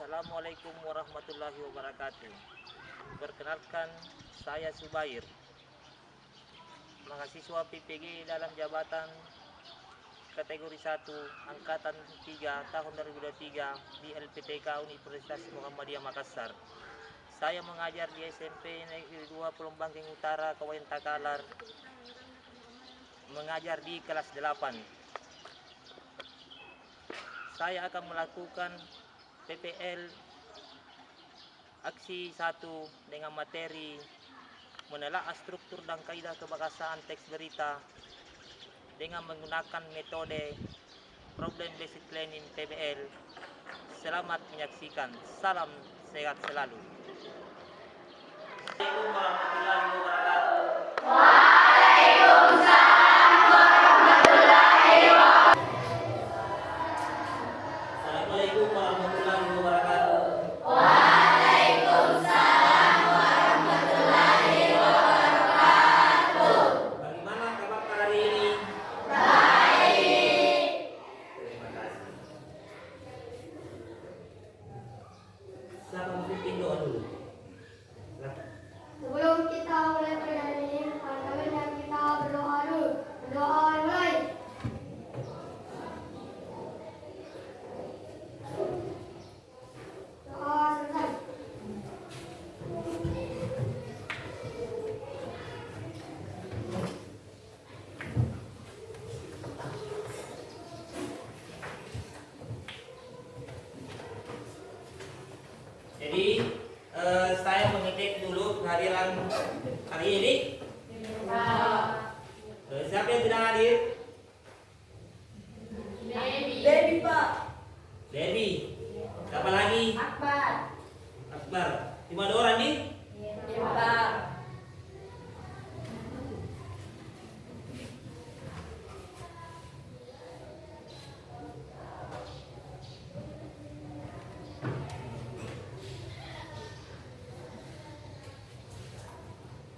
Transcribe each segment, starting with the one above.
Assalamualaikum warahmatullahi wabarakatuh. Perkenalkan, saya Subair, mahasiswa PPG dalam jabatan kategori 1 angkatan 3 tahun 2023 di LPTK Universitas Muhammadiyah Makassar. Saya mengajar di SMP Negeri 2 Pelumbangking Utara Kabupaten Takalar, mengajar di kelas 8. Saya akan melakukan PPL aksi 1 dengan materi menelaah struktur dan kaidah kebahasaan teks berita dengan menggunakan metode problem based learning PBL. Selamat menyaksikan. Salam sehat selalu. Assalamualaikum warahmatullahi wabarakatuh. Assalamualaikum warahmatullahi wabarakatuh. Bagaimana kabar hari ini? Baik. Terima kasih. Siapa memimpin doa dulu? Sebelum kita mulai perjalanan ini, selanjutnya kita berdoa dulu. Berdoa mulai. Doa selesai. Jadi saya mengecek dulu kehadiran hari ini. Siapa yang tidak hadir? Baby Pak. Debbie. Siapa lagi? Akbar. Akbar. Cuma 2 orang nih? Iya Pak.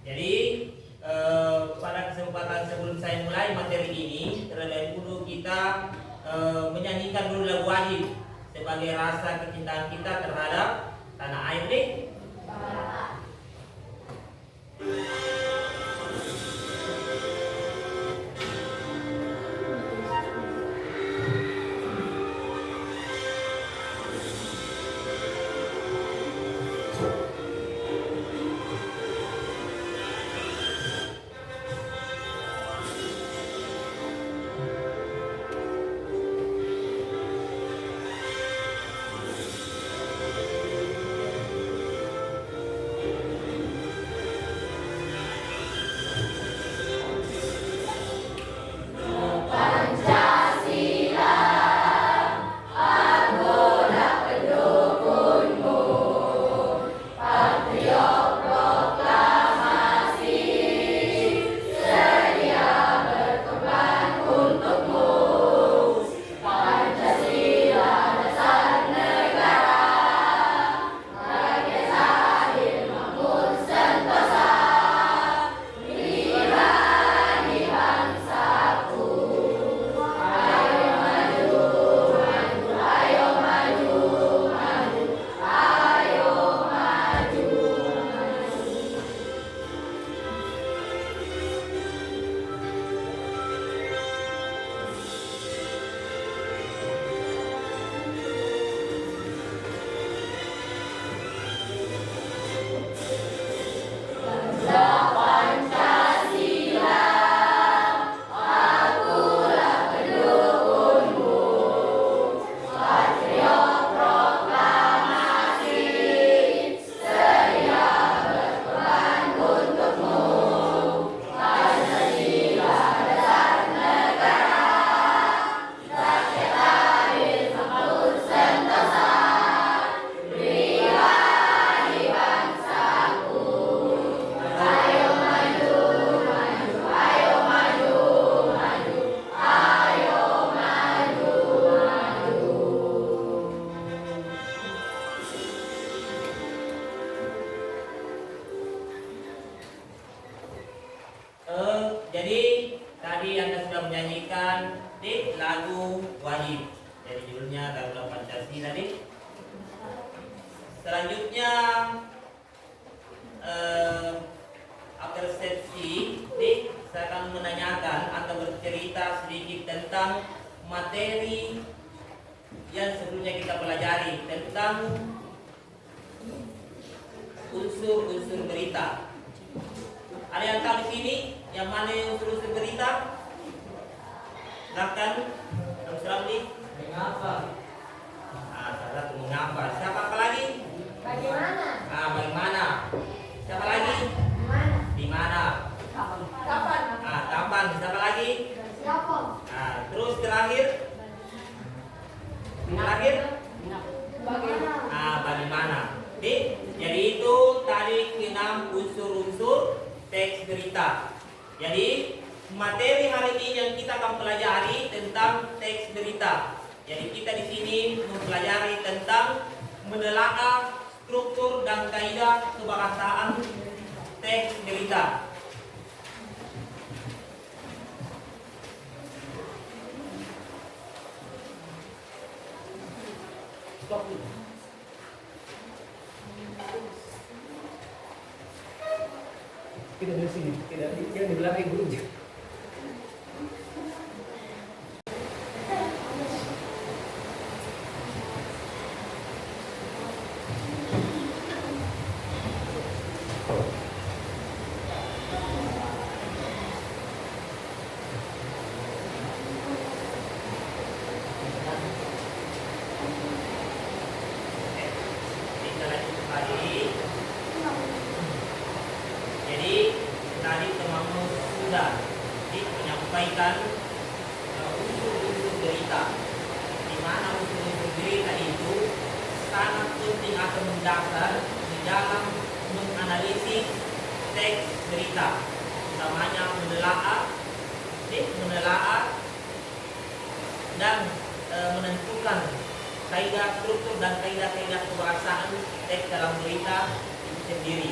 Jadi pada kesempatan sebelum saya mulai materi ini, terlebih dahulu kita menyanyikan dulu lagu wajib sebagai rasa kecintaan kita terhadap tanah air nih. Jadi tadi Anda sudah menyanyikan lagu wajib. Jadi judulnya Garuda Pancasila. Selanjutnya persepsi. Saya akan menanyakan atau bercerita sedikit tentang materi yang sebelumnya kita pelajari tentang unsur-unsur berita. Ada yang tahu di sini yang mana yang unsur-unsur berita? Silakan, Abu Ramli. Mengapa? Salah satu mengapa. Siapa apa lagi? Bagaimana? Bagaimana? Siapa lagi? Mana? Di mana? Kapan? Kapan? Siapa lagi? Siapa? Terus terakhir? Terakhir? Bagaimana? Bagaimana? Jadi itu tadi 6 unsur-unsur teks berita. Jadi materi hari ini yang kita akan pelajari tentang teks berita. Jadi kita di sini mempelajari tentang menelaah struktur dan kaidah kebahasaan teks berita. Stop dulu. Kita dari sini, tidak yang di belakang gurunya. Kita lanjut kembali. Jadi tadi temanmu sudah menyampaikan unsur-unsur berita, di mana unsur-unsur berita itu sangat penting atau mendasar di dalam menganalisis teks berita, utamanya menelaah dan menentukan kaidah struktur dan kaidah-kaidah kebahasaan teks dalam berita itu sendiri.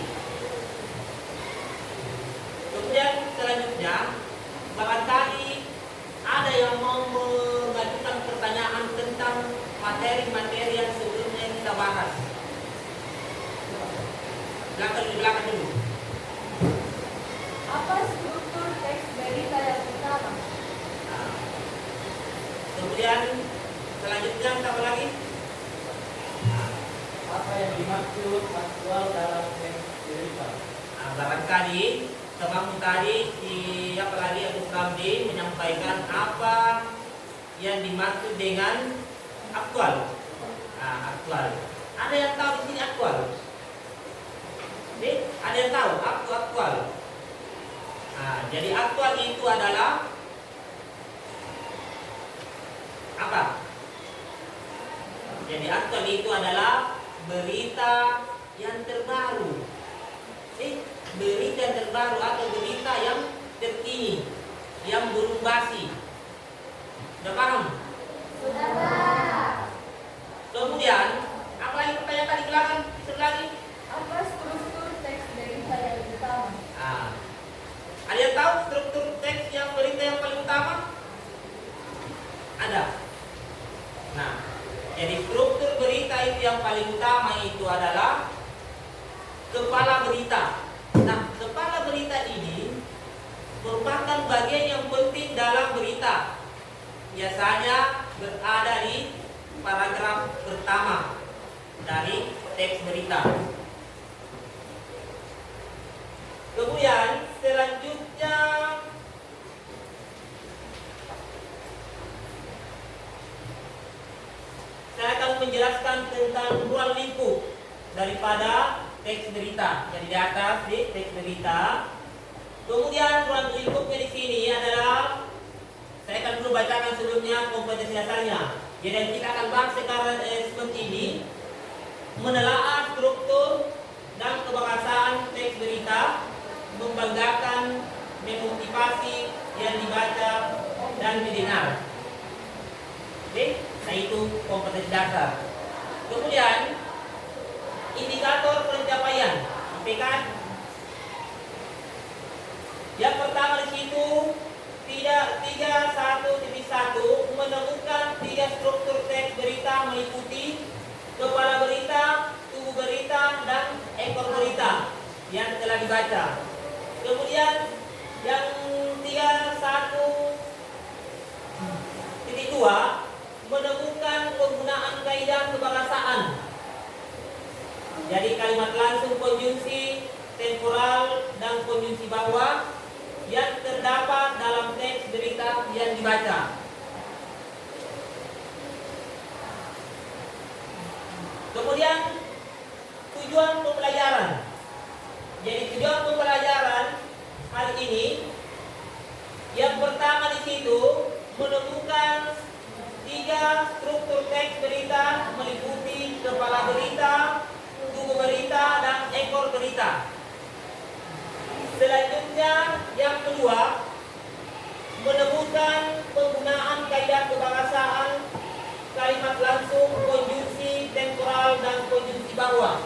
Kemudian selanjutnya, barangkali ada yang mau mengajukan pertanyaan tentang materi-materi yang sebelumnya kita bahas. Di belakang dulu. Apa struktur teks berita yang pertama? Kemudian selanjutnya apa lagi? Apa yang dimaksud aktual dalam teks berita? Barangkali temanmu tadi siapa lagi Abu Ramli menyampaikan apa yang dimaksud dengan aktual. Aktual. Ada yang tahu di sini aktual? Ada yang tahu aktual? Jadi aktual itu adalah apa? Jadi aktual itu adalah berita yang terbaru. Berita yang terbaru atau berita yang terkini, yang belum basi. Sudah paham? Sudah. Kemudian, apa lagi pertanyaan tadi belakang? Lagi? Apa struktur teks berita yang pertama? Ada yang tahu struktur teks yang berita yang paling utama? Ada. Nah, jadi struktur berita itu yang paling utama itu adalah kepala berita. Nah, kepala berita ini merupakan bagian yang penting dalam berita. Biasanya berada di paragraf pertama dari teks berita. Kemudian selanjutnya saya akan menjelaskan tentang ruang lingkup daripada teks berita. Jadi di atas di teks berita. Kemudian ruang lingkupnya di sini adalah, saya akan dulu bacakan sebelumnya kompetensi dasarnya. Jadi kita akan bahas sekarang seperti ini, menelaah struktur dan kebahasaan teks berita, membanggakan, memotivasi yang dibaca dan didengar. Oke, nah itu kompetensi dasar. Kemudian indikator pencapaian IPK. Yang pertama di situ 3.1.1 menemukan 3 struktur teks berita meliputi kepala berita, tubuh berita, dibaca. Kemudian yang 31.2 menemukan penggunaan kaidah kebahasaan. Jadi kalimat langsung, konjungsi, temporal, dan konjungsi bawah yang terdapat dalam teks berita yang dibaca. Kemudian tujuan pembelajaran. Jadi tujuan pembelajaran hari ini yang pertama di situ menemukan 3 struktur teks berita meliputi kepala berita, tubuh berita, dan ekor berita. Selanjutnya yang kedua menemukan penggunaan kaidah kebahasaan, kalimat langsung, konjungsi, temporal, dan konjungsi bawah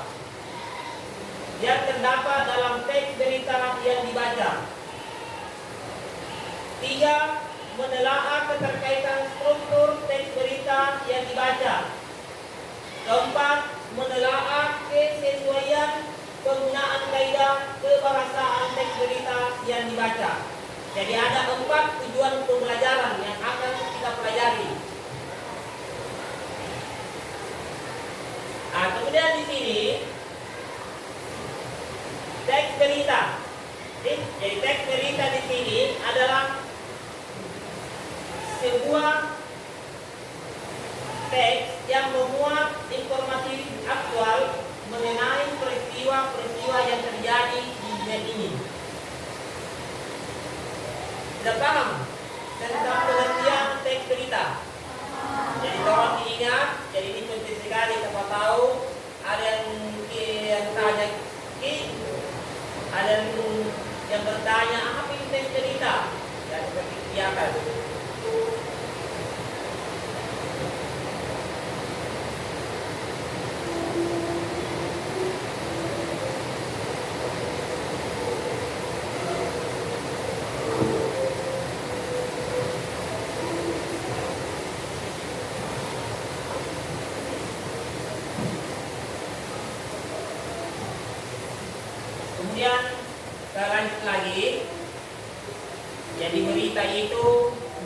yang terdapat dalam teks berita yang dibaca. 3. Menelaah keterkaitan struktur teks berita yang dibaca. 4. Menelaah kesesuaian penggunaan kaidah kebahasaan teks berita yang dibaca. Jadi ada 4 tujuan pembelajaran yang akan kita pelajari. Kemudian di sini teks berita. Jadi teks berita di sini adalah sebuah teks yang memuat informasi aktual mengenai peristiwa-peristiwa yang terjadi di dunia ini. Sudah paham tentang pengertian teks berita? Jadi tolong diingat. Jadi ini penting sekali. Siapa tahu ada yang tanya, ada yang bertanya apa itu teks berita? Ya seperti biasa. Kemudian kita lanjut lagi. Jadi berita itu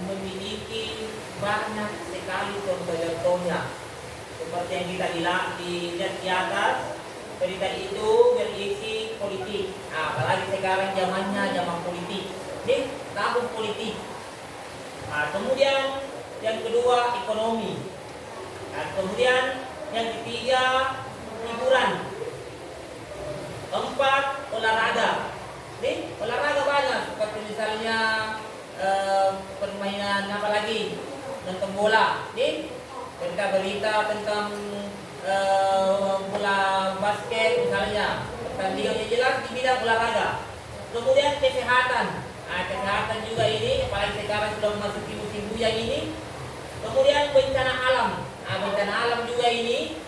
memiliki banyak sekali contoh-contohnya. Seperti yang kita lihat di atas, berita itu berisi politik. Apalagi sekarang zamannya zaman politik. Ini tahun politik. Kemudian yang kedua ekonomi. Kemudian yang ketiga hiburan. 4 olahraga. Nih olahraga banyak seperti misalnya permainan apa lagi, nonton bola. Nih berita tentang bola basket misalnya, pertandingan yang jelas di bidang olahraga. Kemudian kesehatan. Kesehatan juga ini, apalagi sekarang sudah memasuki musim hujan ini. Kemudian bencana alam. Bencana alam juga ini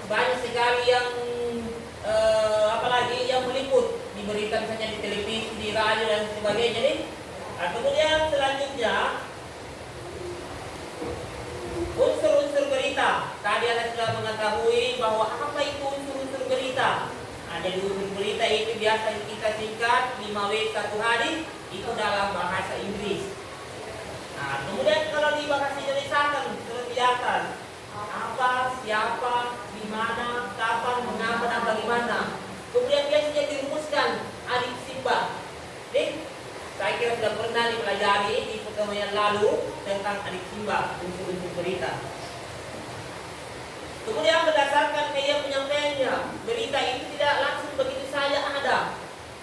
banyak sekali yang apalagi yang meliput di berita misalnya di televisi, di radio dan sebagainya nih. Kemudian selanjutnya unsur-unsur berita. Tadi Anda sudah mengetahui bahwa apa itu unsur-unsur berita. Jadi unsur berita itu biasa kita singkat 5W 1 hadis itu dalam bahasa Inggris. Kemudian kalau di bahasa Indonesia kan sudah di atas apa, siapa, di mana, kapan, mengapa, dan bagaimana. Kemudian biasanya dirumuskan adik simba. Saya kira sudah pernah dipelajari di pertemuan yang lalu tentang adik simba, unsur-unsur berita. Kemudian berdasarkan media penyampaiannya, berita itu tidak langsung begitu saja ada.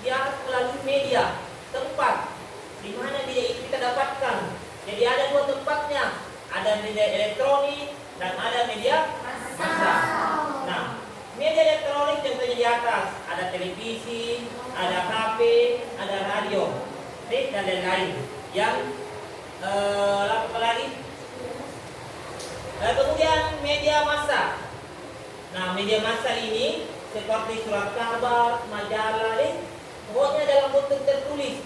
Dia harus melalui media, tempat di mana dia itu kita dapatkan. Jadi ada 2 tempatnya, ada media elektronik dan ada media massa. Nah, media elektronik contohnya di atas ada televisi, ada HP, ada radio, dan lain-lain. Yang apa lagi? Kemudian media massa. Nah, media massa ini seperti surat kabar, majalah, pokoknya dalam bentuk tertulis.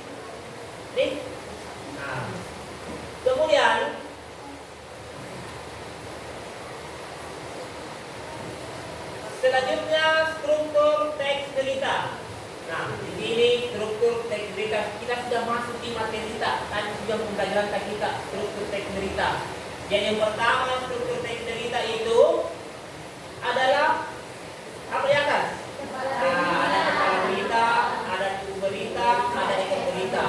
Nah, kemudian selanjutnya struktur teks berita. Nah, di sini struktur teks berita kita sudah masuk di materi kita. Tadi sudah pembelajaran kita struktur teks berita. Jadi yang pertama struktur teks berita itu adalah apa di atas? Nah, ada kepala berita, ada buku berita, ada ekor berita.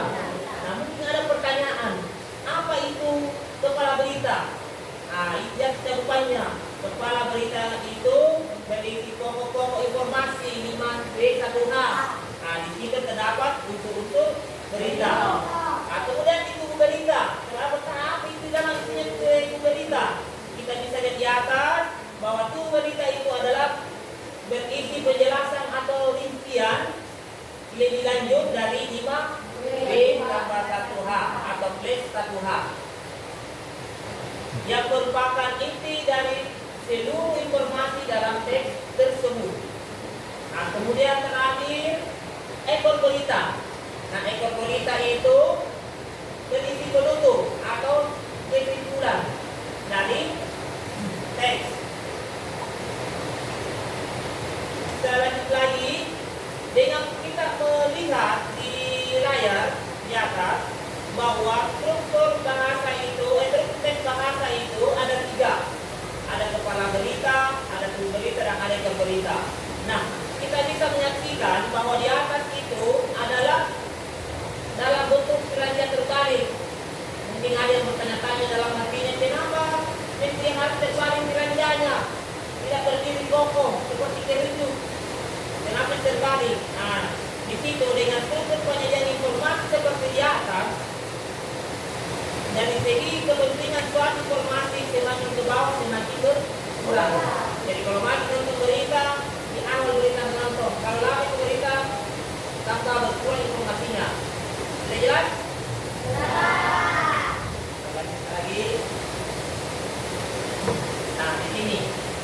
Nah, mungkin ada pertanyaan, apa itu kepala berita? Nah, itu yang kita rupanya. Kepala berita itu berisi pokok-pokok informasi 5B1H. Nah, di situ terdapat unsur-unsur berita. Nah, kemudian di buku berita, apa itu dalam isinya buku berita? Kita bisa lihat di atas bahwa buku berita itu adalah berisi penjelasan atau rincian lebih lanjut dari 5B+1H atau plus 1H yang merupakan inti dari seluruh informasi dalam teks tersebut. Nah, kemudian terakhir ekor berita. Nah, ekor berita itu berisi penutup atau kesimpulan dari teks. Selanjutnya lagi, dengan kita melihat di layar di atas bahwa struktur bahasa itu, teks bahasa itu ada 3. Ada kepala berita, ada buku berita, dan ada ekor berita. Nah, kita bisa menyaksikan bahwa di atas itu adalah dalam bentuk keranjang terbalik. Mungkin ada yang bertanya-tanya dalam hatinya, kenapa mesti harus terbalik keranjangnya? Tidak berdiri kokoh seperti kerucut. Kenapa terbalik? Nah, di situ dengan struktur penyajian informasi seperti di atas, dari segi kepentingan suatu informasi semakin ke bawah semakin berkurang. Jadi kalau masih nonton berita, di awal berita menonton. Kalau lama itu berita, tanpa berkurang informasinya. Sudah jelas? Lagi. Nah, di sini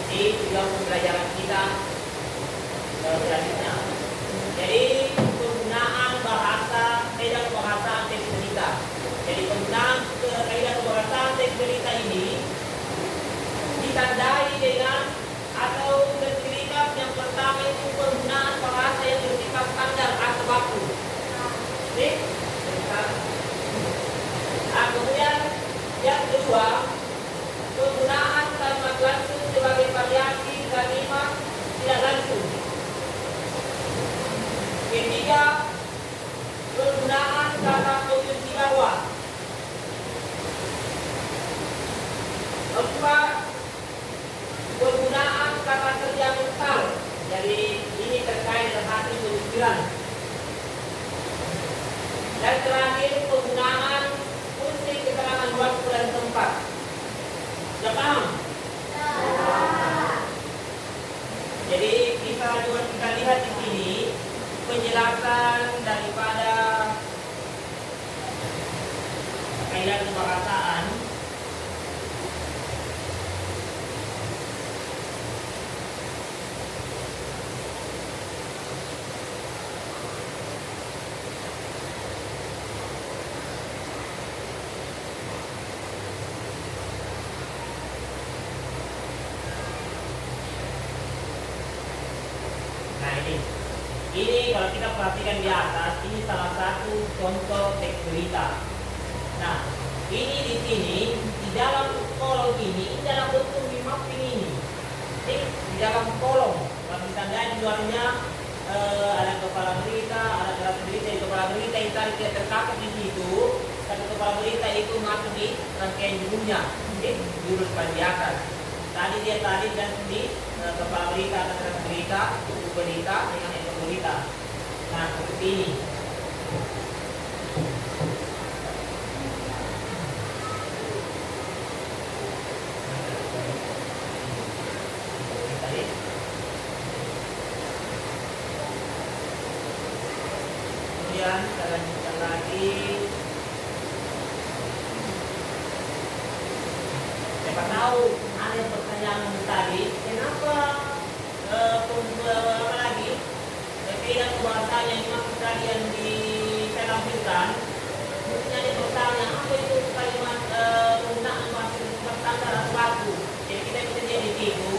di tujuan pembelajaran kita selanjutnya. Jadi penggunaan bahasa, kaidah kebahasaan teks berita. Jadi penggunaan kaidah kebahasaan teks berita ini ditandai dengan atau bersifat yang pertama itu penggunaan bahasa yang bersifat standar atau baku. Oke? Nah, kemudian yang kedua, penggunaan kalimat langsung sebagai variasi kalimat tidak langsung. Ketiga, penggunaan kata konjungsi bawah. Keempat, penggunaan kata kerja mental. Jadi ini terkait dengan hasil pemikiran. Dan terakhir, penggunaan fungsi keterangan waktu dan tempat. Sudah paham? Jadi kita lihat di sini penjelasan daripada kaidah kebahasaan. Ini kalau kita perhatikan di atas, ini salah satu contoh teks berita. Nah, ini di sini di dalam kolom ini dalam bentuk mapping ini. Di dalam kolom, kalau ditandai di luarnya ada kepala berita, ada kelas berita, kepala berita yang tadi tidak tercatat di situ. Satu kepala berita itu masuk di rangkaian judulnya, judul di atas. Tadi dia dan di kepala berita, ada kelas berita, buku berita dengan ekor berita. Nah, seperti ini. Kemudian kita lanjutkan lagi. Siapa tahu ada yang pertanyaan tadi, kenapa apa lagi kaidah kebahasaan yang dimaksud tadi yang ditampilkan? Mungkin ada pertanyaan, apa itu kalimat penggunaan bahasa standar atau baku? Jadi kita bisa lihat di situ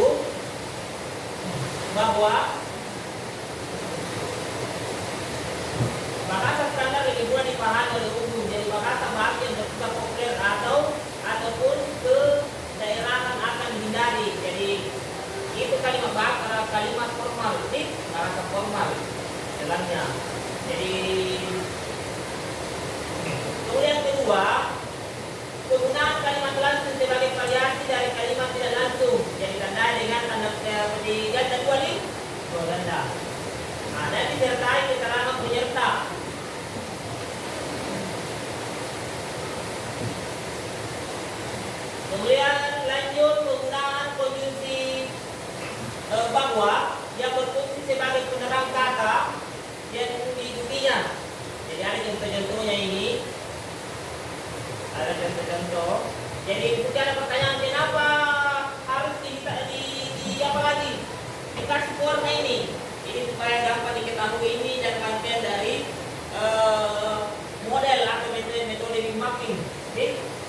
ganda. Nah, dan disertai keterangan penyerta. Kemudian lanjut penggunaan konjungsi bahwa yang berfungsi sebagai penerang kata yang diikutinya. Jadi ada contoh-contohnya ini. Ada contoh-contoh. Jadi ketika ada pertanyaan kenapa harus di apa lagi? Dikasih warna ini. Ini supaya gampang diketahui ini dan rangkaian dari model atau metode mapping. Oke?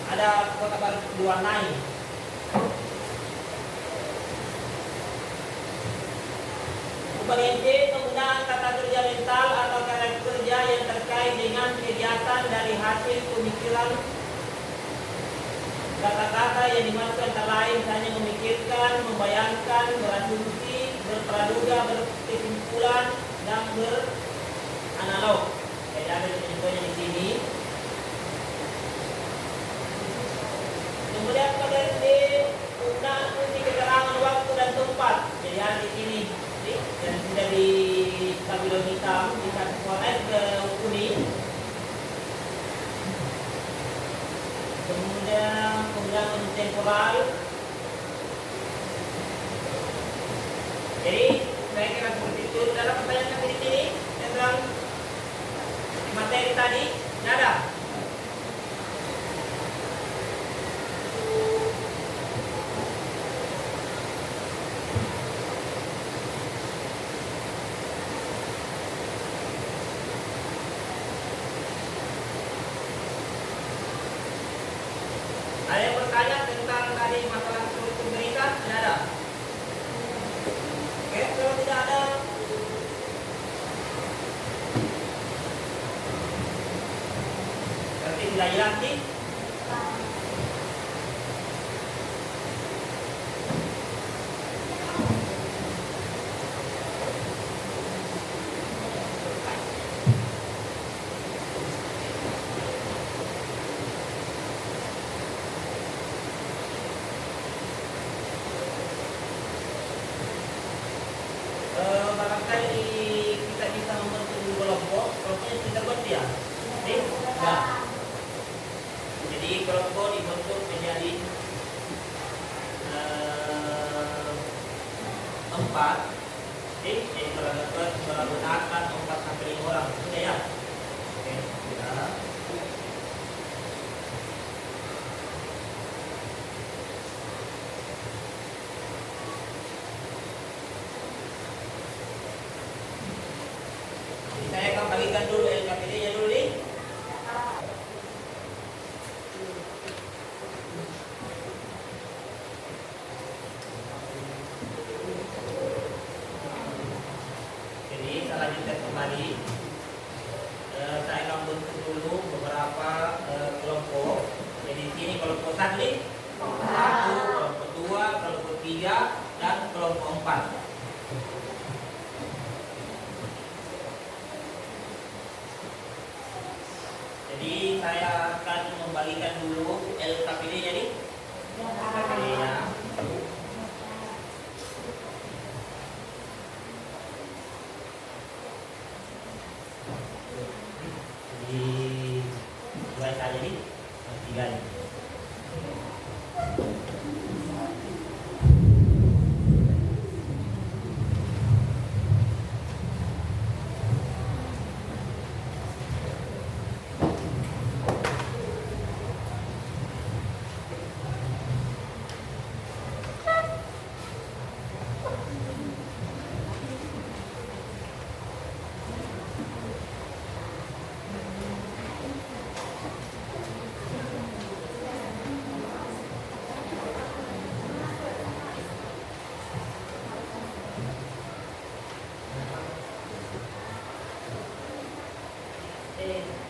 Ada kota baru diwarnai. Bagian C, penggunaan kata kerja mental atau kata kerja yang terkait dengan kegiatan dari hasil pemikiran. Kata-kata yang dimaksud antara lain hanya memikirkan, membayangkan, berasumsi, berpraduga, berkesimpulan, dan beranalog. Jadi ada contohnya di sini. Kemudian bagian D, penggunaan fungsi keterangan waktu dan tempat. Jadi ada di sini. Dan sudah di tabelon hitam dikasih warna ke kuning. Kemudian penggunaan temporal. Jadi saya kira seperti itu. Dalam pertanyaan di sini tentang materi tadi tidak ada. Ada yang bertanya tentang tadi masalah struktur berita? Tidak ada. Oke, kalau tidak ada, berarti sudah jelas nih. Barangkali kita bisa membentuk kelompok, kelompoknya kita buat ya. Nah, jadi kelompok dibentuk menjadi 4. Jadi kalau dapat menggunakan 4 sampai 5 orang, sudah ya. Oke, sudah. Saya akan bagikan dulu LKPD-nya dulu nih. Jadi saya lanjutkan kembali. Saya akan bentuk dulu beberapa kelompok. Jadi di sini kelompok 1 nih, kelompok 2, kelompok 3, dan kelompok 4. Jadi saya akan membagikan dulu LKPD-nya nih. LKPD-nya. Jadi dua saja nih, 3 nih.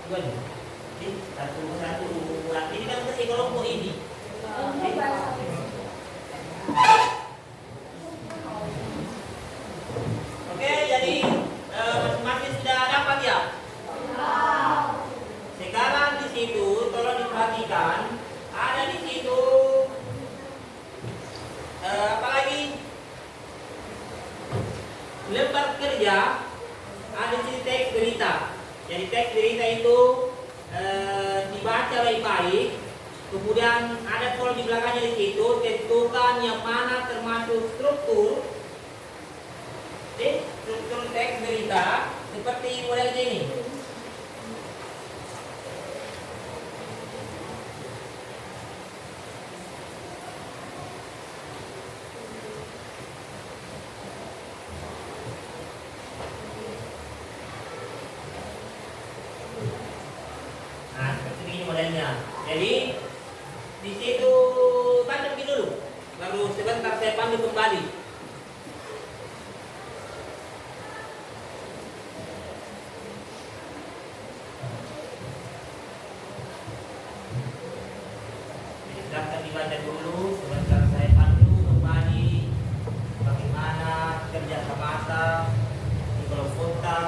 Dua nih. Jadi satu. Nah, ini kan mesti kelompok ini. Oke, jadi masing-masing sudah dapat ya. Sekarang di situ tolong diperhatikan ada di situ apa lagi? lembar kerja ada di teks berita. Jadi teks berita itu dibaca baik-baik. Kemudian ada kalau di belakangnya di situ tentukan yang mana termasuk struktur. Struktur teks berita seperti model ini. Nah, seperti ini modelnya. Jadi di situ baca dulu, baru sebentar saya pandu kembali. Silahkan dibaca dulu, sebentar saya pandu kembali bagaimana kerja semasa di Pulau Kota.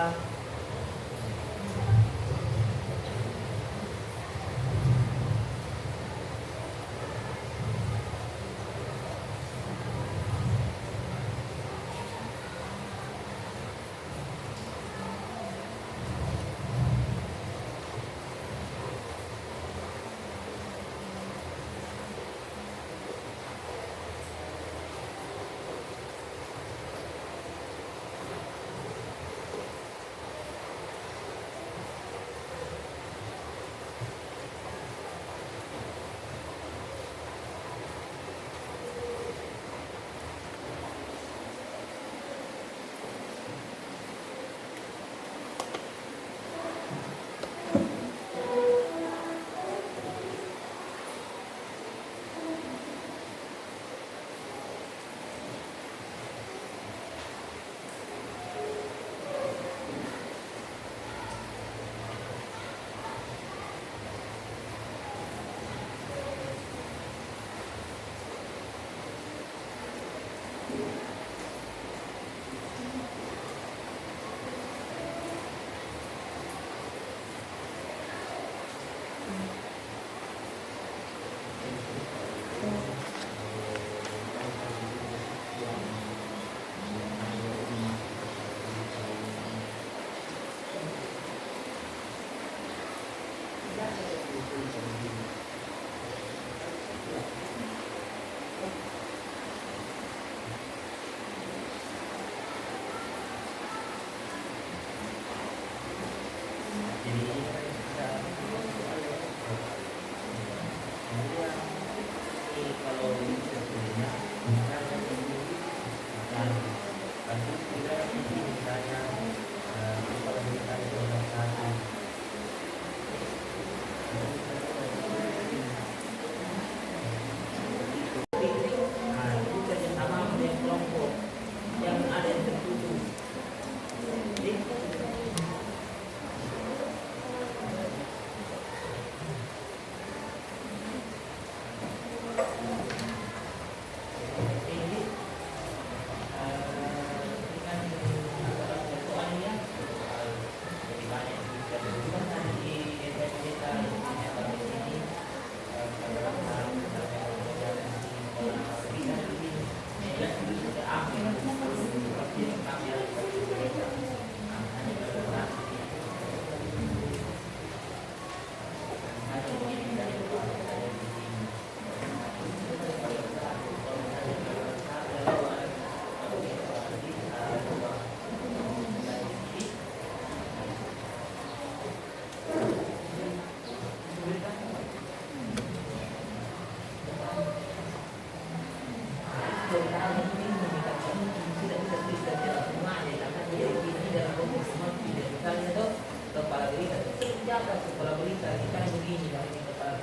Kepala berita kita yang begini dari kepala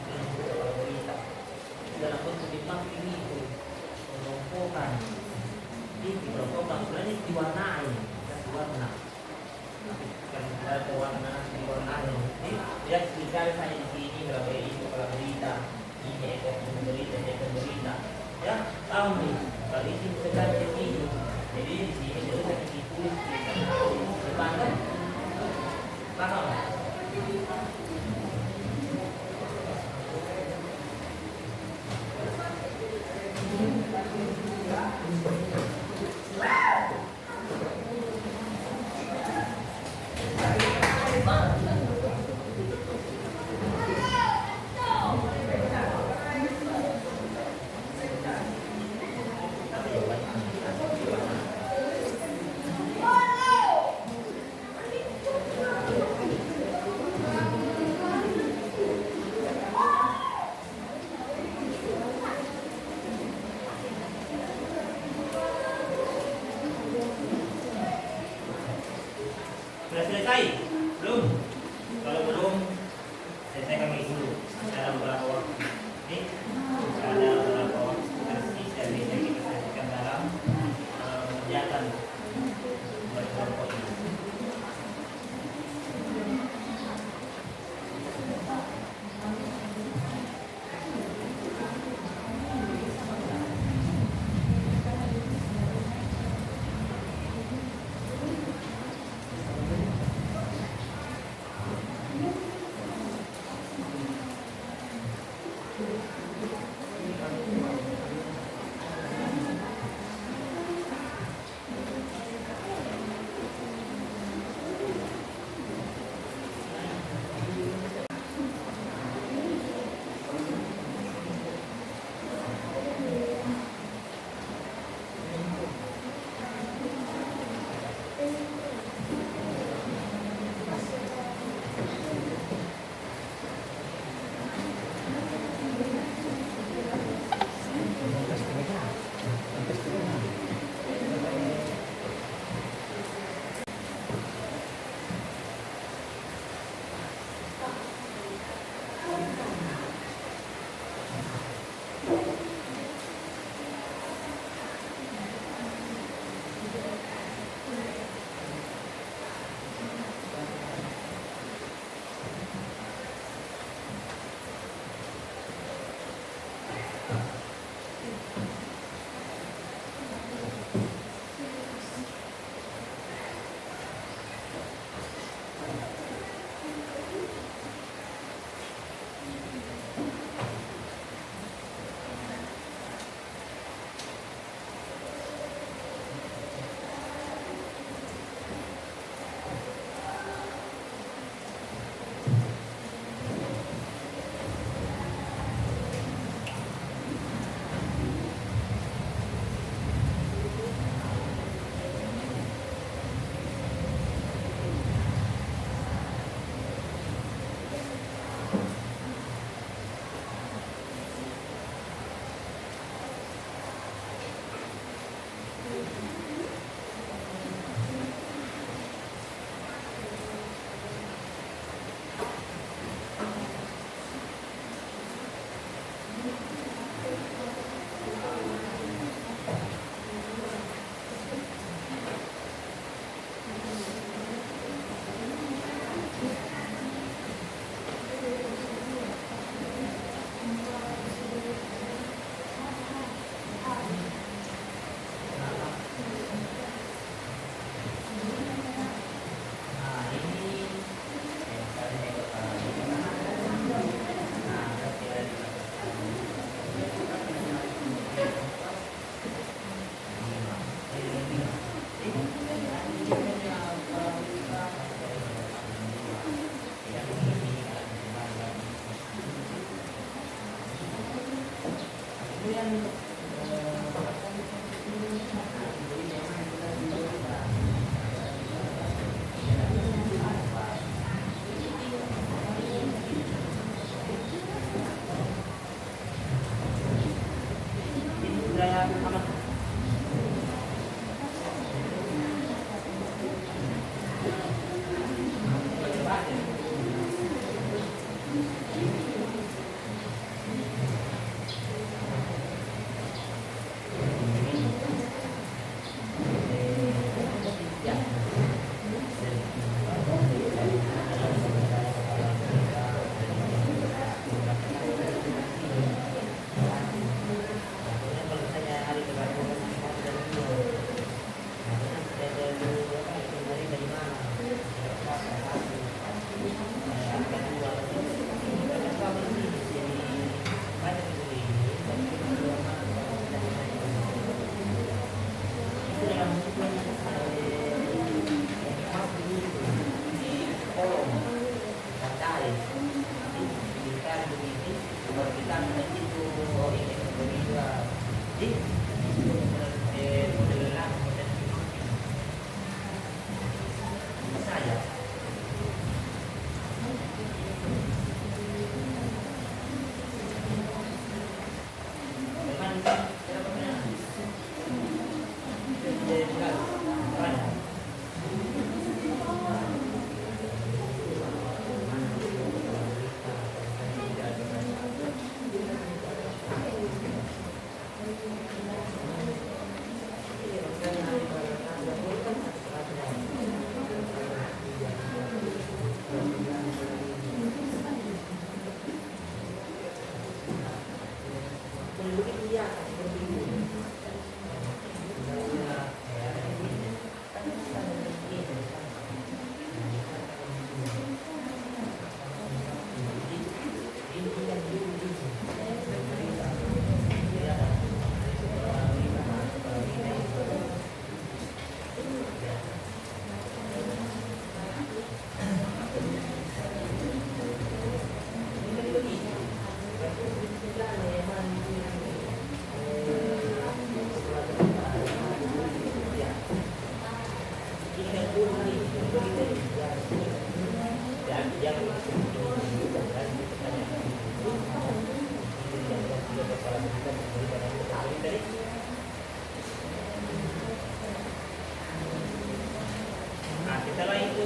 berita dalam bentuk dipakai itu mengumpulkan ini diperokokkan sebenarnya diwarnai dan diwarna kan ada warna diwarnai ini lihat sekali saya di sini berapa ini kepala berita ini ekor berita ya tahu nih kalau ini sekali di sini jadi di sini terus saya ditulis di depan kan paham. Sudah selesai? Belum? Kalau belum, selesai kami dulu. Ada beberapa waktu. Oke? Ada beberapa waktu tersisa bisa kita sajikan dalam kegiatan buat kelompok ini.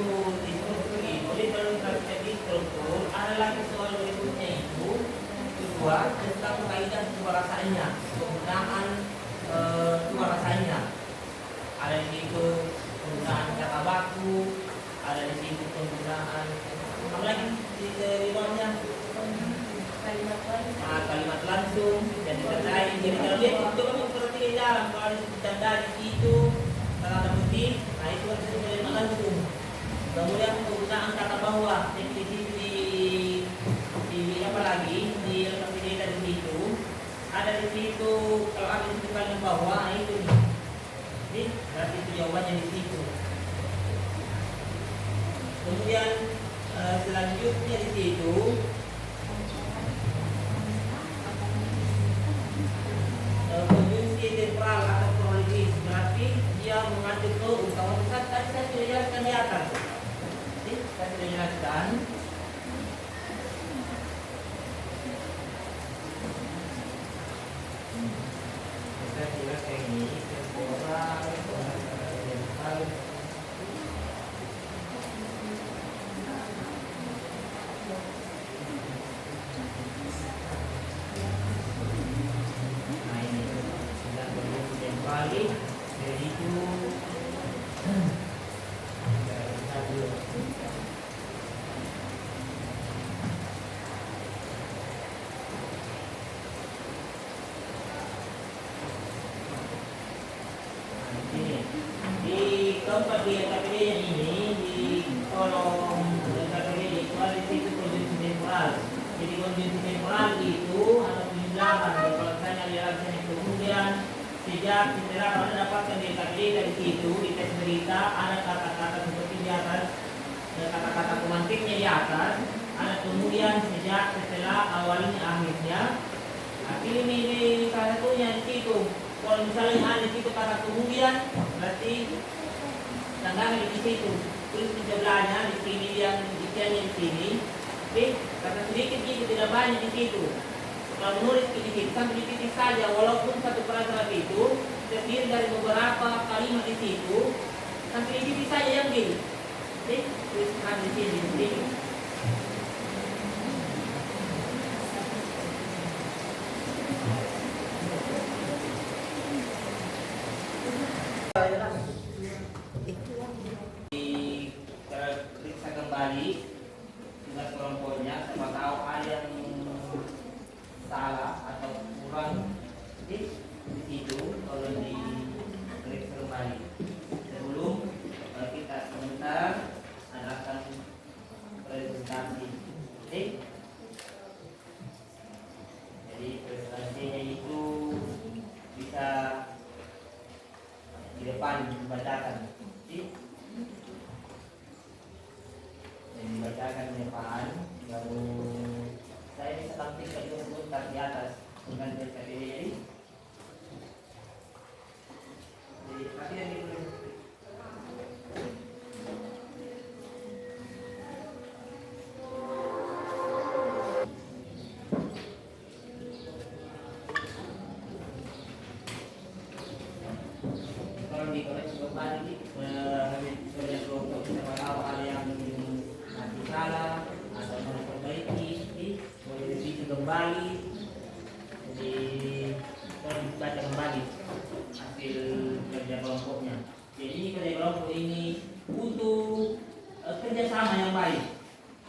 di struktur itu, di dalam strategi struktur ada lagi soal berikutnya itu kedua tentang kaidah kewarasannya, penggunaan kewarasannya. Ada di situ penggunaan kata baku, ada di situ penggunaan apa lagi di bawahnya kalimat langsung dan ditandai. Jadi kalau dia itu kami seperti di dalam kalau ditandai di situ tanda putih, nah itu adalah kalimat langsung. Kemudian penggunaan kata bahwa di apa lagi di data di situ ada di situ kalau ada di situ kalimat bahwa nah itu nih. Jadi berarti itu jawabannya di situ. Kemudian selanjutnya di situ konjungsi temporal atau kronologis berarti dia mengacu ke ungkapan tadi saya sudah jelaskan di atas. Jadi saya sudah jelaskan. Saya jelaskan ini temporal, temporal. Balik dari itu di keempat di KPD yang ini di kolom KPD itu ada di situ konjungsi temporal. Jadi konjungsi temporal itu ada penjelasan kalau saya lihat kemudian sejak setelah pada dapatkan dari KPD dari situ di tes berita ada kata-kata seperti di atas, kata-kata pemantiknya di atas, ada kemudian sejak setelah awalnya akhirnya. Pilih ini salah satunya di situ. Kalau misalnya ada di situ kata kemudian berarti tandanya di situ. Tulis di sebelahnya di sini yang isiannya di sini. Oke, kata sedikit gitu tidak banyak di situ. Kalau menulis sedikit sampai di titik saja walaupun satu paragraf itu terdiri dari beberapa kalimat di situ sampai di titik saja yang gini. Oke, tuliskan di sini sedikit. Diperiksa kembali tugas kelompoknya, siapa tahu ada yang salah atau kurang di situ kalau diperiksa kembali. Sebelum kita sebentar adakan presentasi. Oke? Jadi presentasinya itu bisa di depan dibacakan. Dan dibacakan di depan, baru saya bisa tampilkan juga sebentar di atas dengan jadi tapi yang ini kalau dikoreksi kembali kalian kelompok kita tahu ada yang nanti salah atau mau diperbaiki boleh direvisi kembali. Jadi kita baca kembali hasil kerja kelompoknya. Jadi kerja kelompok ini butuh kerjasama yang baik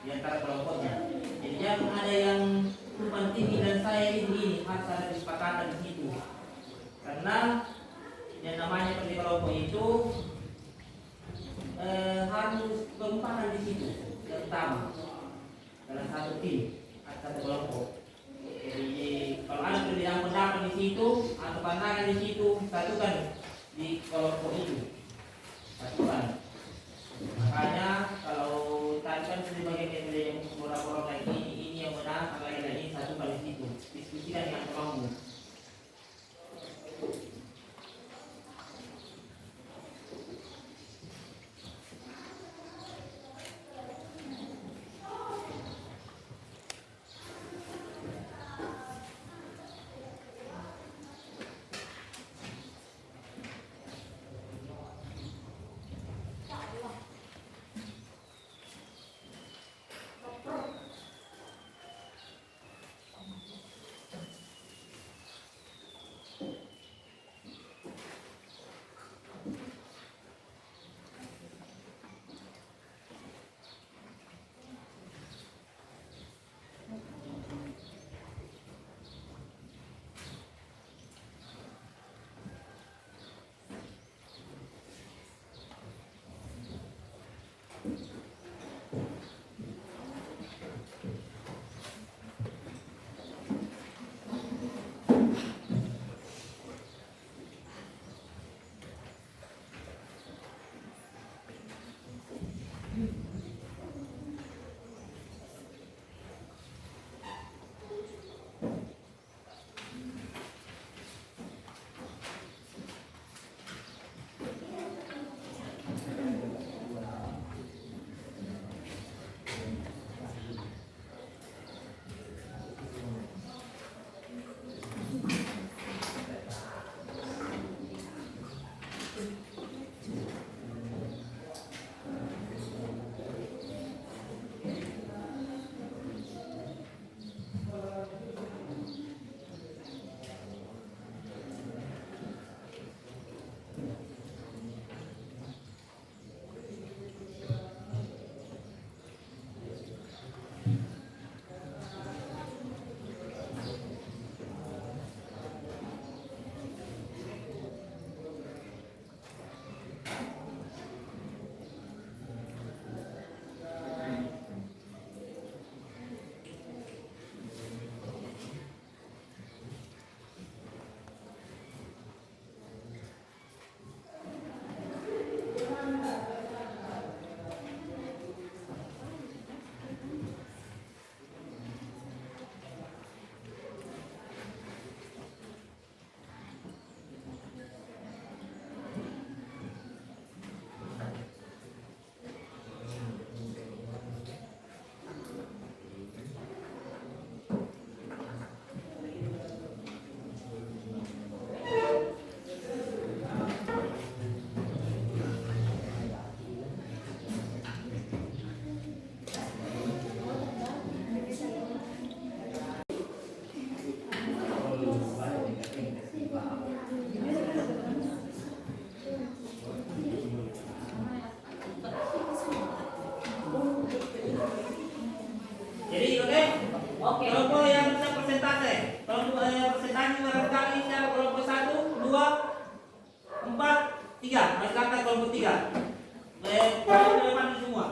di antara kelompoknya. Jadi jangan ada yang tumpang tindih dan saya ini harus ada kesepakatan di situ. Karena yang namanya kerja kelompok itu harus perubahan di situ yang utama dalam satu tim atau satu kelompok. Jadi kalau ada perbedaan pendapat di situ atau pandangan di situ, satukan di kelompok itu, satukan. Makanya kalau tadi kan sebagai metode yang beberapa orang ini yang benar, lain ini satukan di situ, diskusikan dengan kelompok. Jadi oke. Kelompok yang bisa persentase. Kelompok persentase barangkali siapa kelompok 1, 2, 4, 3. Masyarakat kelompok 3. Kelompok depan semua.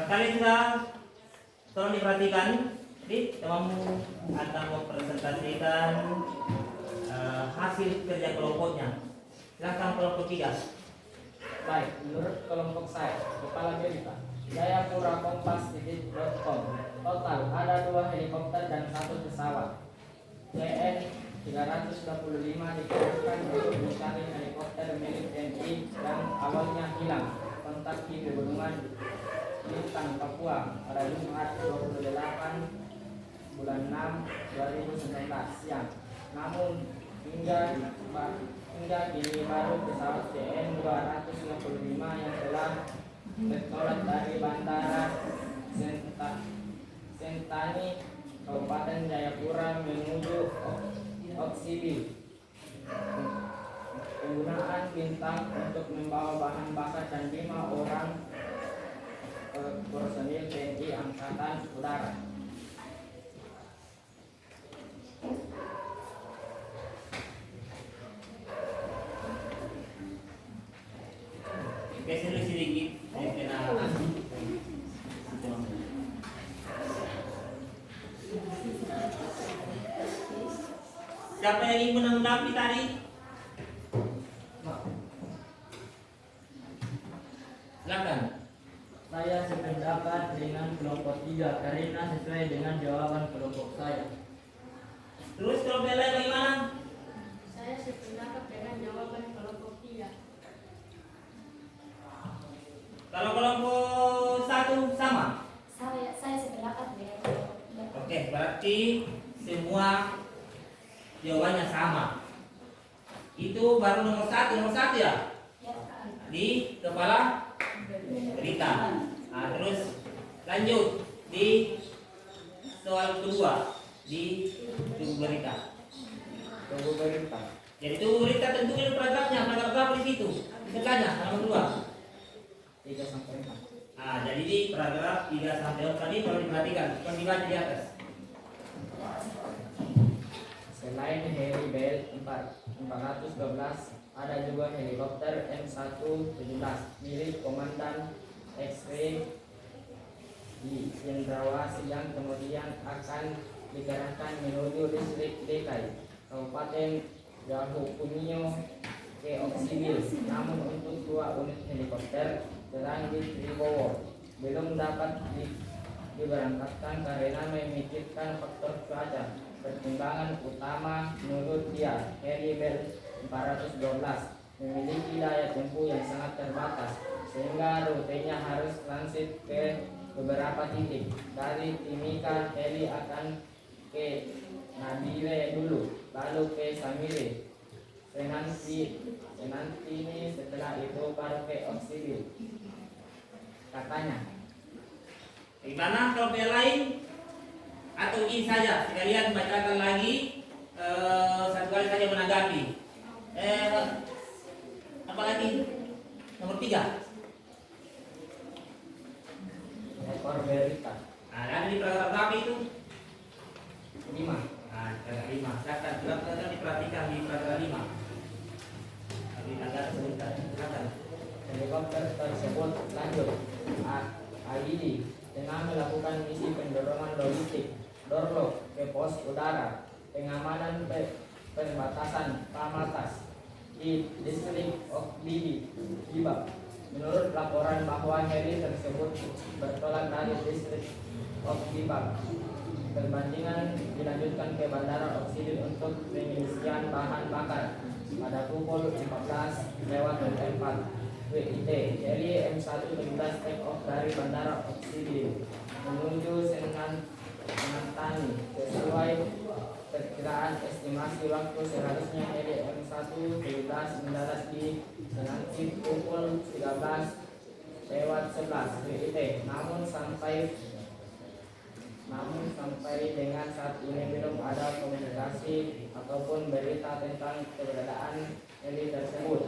Kalian sudah tolong diperhatikan, jadi kamu akan mempresentasikan hasil kerja kelompoknya. Silakan kelompok 3. Baik, menurut kelompok saya, kepala berita jayapurakompas.com, total ada 2 helikopter dan 1 pesawat. CN 325 digunakan untuk mencari helikopter milik TNI yang awalnya hilang kontak di pegunungan Bintang, Papua pada Jumat 28 bulan 6 2019 siang. Namun hingga kini baru pesawat CN 255 yang telah bertolak dari Bandara Sentani Kabupaten Jayapura menuju Oksibil. Penggunaan Bintang untuk membawa bahan bakar dan 5 orang personil TNI Angkatan Udara. Geser sedikit, siapa yang ingin menanggapi tadi? Silakan. Saya sependapat dengan kelompok 3 karena sesuai dengan jawaban kelompok saya. Terus kelompok lain bagaimana? Saya sependapat dengan jawaban kelompok 3. Kalau kelompok 1 sama? Saya sependapat dengan kelompok 3. Oke, berarti semua jawabannya sama. Itu baru nomor satu ya? Di kepala berita. Nah, terus lanjut di soal kedua di tubuh berita. Tubuh berita. Jadi tubuh berita tentunya paragrafnya, paragraf berapa di situ? Setelahnya halaman 2. 3 sampai 4. Nah, jadi di paragraf 3 sampai 4 tadi kalau diperhatikan, kalau dibaca di atas. Selain heli Bell 412, ada juga helikopter M117 milik Komandan X-Ray di Cendrawasih yang kemudian akan dikerahkan menuju distrik DKI Kabupaten Yahukuniyo ke Oksibil. Namun untuk 2 unit helikopter sedang di Tribowo belum dapat diberangkatkan karena memikirkan faktor cuaca. Pertimbangan utama menurut dia, heli Bell 412 memiliki daya tempuh yang sangat terbatas sehingga rutenya harus transit ke beberapa titik. Dari Timika heli akan ke Nabire dulu, lalu ke Samire, Senantini, setelah itu baru ke Oksibil, katanya. Gimana kalau yang lain? Atau ini saja, sekalian bacakan lagi satu kali saja menanggapi. Apa lagi? Nomor 3. Ekor berita. Nah, ada di paragraf berapa itu? 5. Nah, paragraf 5. Silakan diperhatikan di paragraf 5. Ditanggapi sebentar. Silakan. Helikopter tersebut lanjut AID tengah melakukan misi pendorongan logistik Dorlo ke pos udara pengamanan perbatasan Pamatas di distrik Okbibi, Jibab. Menurut laporan bahwa heli tersebut bertolak dari distrik Okbibab. Perbandingan dilanjutkan ke Bandara Oksibil untuk pengisian bahan bakar pada pukul 14:04 WIT. Heli M117 take off dari Bandara Oksibil menuju Senantani. Sesuai perkiraan estimasi waktu seharusnya heli M117 mendarat di Senanti pukul 13:11 WIT. Namun sampai dengan saat ini belum ada komunikasi ataupun berita tentang keberadaan heli tersebut.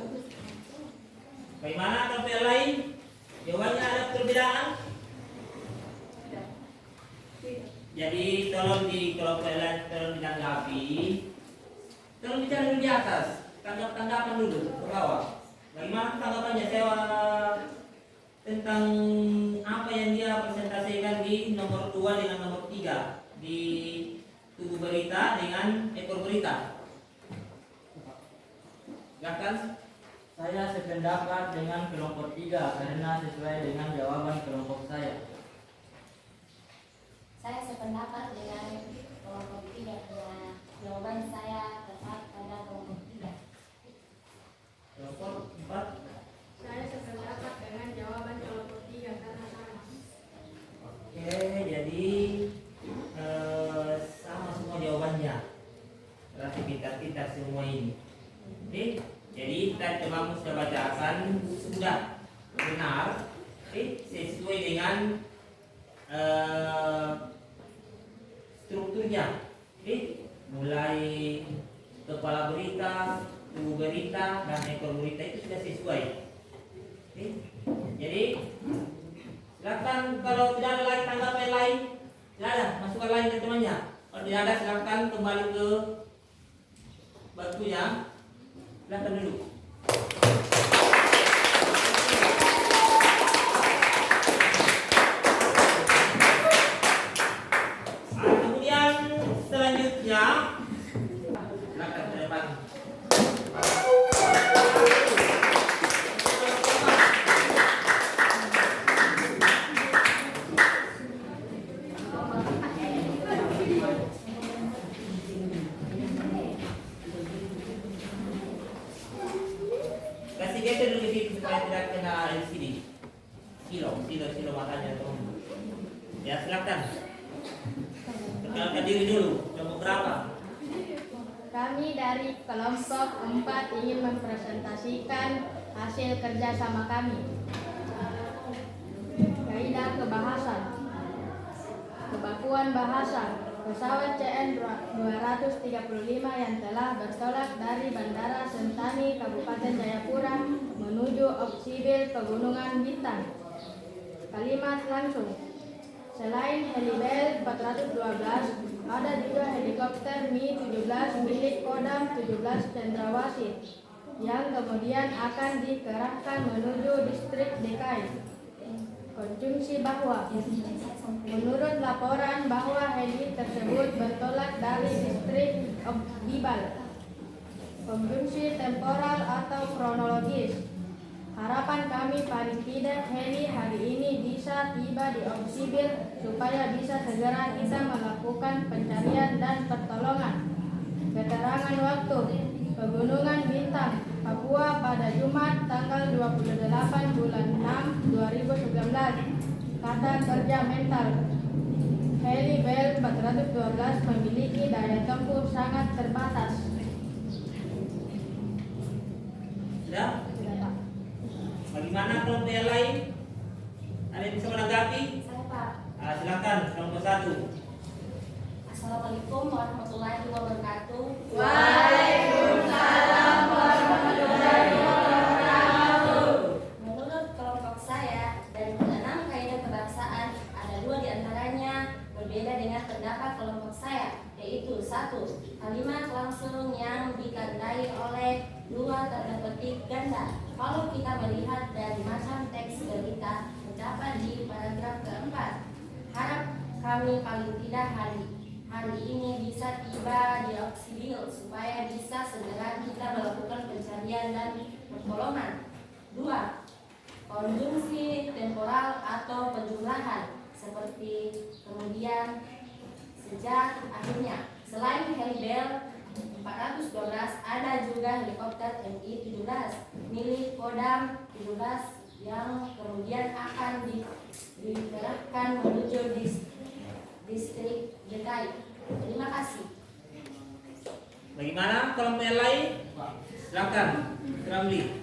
Bagaimana kalau yang lain? Jawabannya ada perbedaan? Jadi tolong kalau kalian tolong ditanggapi, tolong bicara dulu di atas, tanggapan dulu ke bawah. Bagaimana tanggapannya tentang apa yang dia presentasikan di nomor 2 dengan nomor 3 di tubuh berita dengan ekor berita? Silakan. Saya sependapat dengan kelompok 3 karena sesuai dengan jawaban kelompok saya. Saya sependapat dengan kelompok 3 karena jawaban saya tepat pada kelompok 3. Kelompok 4. Saya sependapat dengan jawaban kelompok 3 karena sama. Oke, jadi sama semua jawabannya. Berarti pintar-pintar semua ini. Oke, jadi tadi kamu sudah bacakan sudah benar. Oke, sesuai dengan strukturnya. Oke, mulai kepala berita, tubuh berita, dan ekor berita itu sudah sesuai. Oke, jadi silakan kalau tidak ada lagi tanggapan lain, tidak ada masukan lain dari temannya. Kalau tidak ada silakan kembali ke batunya. Silakan dulu. Kemudian selanjutnya silakan ke depan. Kasih geser dulu di situ supaya tidak kena LCD. Silo matanya tuh. Ya silakan. Perkenalkan diri dulu. Nomor berapa? Kami dari kelompok 4 ingin mempresentasikan hasil kerjasama kami. Kaidah kebahasan. Kebakuan bahasa. Pesawat CN 235 yang telah bertolak dari Bandara Sentani, Kabupaten Jayapura menuju Oksibil Pegunungan Bintang. Kalimat langsung. Selain Helibel 412, ada juga helikopter Mi-17 milik Kodam 17 Cendrawasih yang kemudian akan dikerahkan menuju distrik DKI. Konsumsi bahwa menurut laporan bahwa heli tersebut bertolak dari distrik Bibal. Konsumsi temporal atau kronologis. Harapan kami paling tidak heli hari ini bisa tiba di Oksibil supaya bisa segera kita melakukan pencarian dan pertolongan. Keterangan waktu Pegunungan Bintang, Papua pada Jumat tanggal 28 bulan 6 2019. Kata kerja mental. Heli Bell 412 memiliki daya tempuh sangat terbatas. Sudah? Sudah, Pak. Bagaimana kelompok yang lain? Ada yang bisa menanggapi? Saya Pak. Silakan kelompok 1. Assalamualaikum warahmatullahi wabarakatuh. Waalaikumsalam warahmatullahi wabarakatuh. Menurut kelompok saya, dari ke-6 kaidah kebahasaan, ada 2 diantaranya berbeda dengan pendapat kelompok saya, yaitu 1. Kalimat langsung yang ditandai oleh 2 tanda petik ganda. Kalau kita melihat dari macam teks berita terdapat di paragraf keempat, harap kami paling tidak hari ini bisa tiba di Oksibil supaya bisa segera kita melakukan pencarian dan pertolongan. 2. Konjungsi temporal atau penjumlahan seperti kemudian, sejak, akhirnya. Selain Helibel 412, ada juga helikopter Mi-17 milik Kodam 17 yang kemudian akan dikerahkan menuju distrik DKI. Terima kasih. Bagaimana kelompok yang lain? Silakan, Ramli.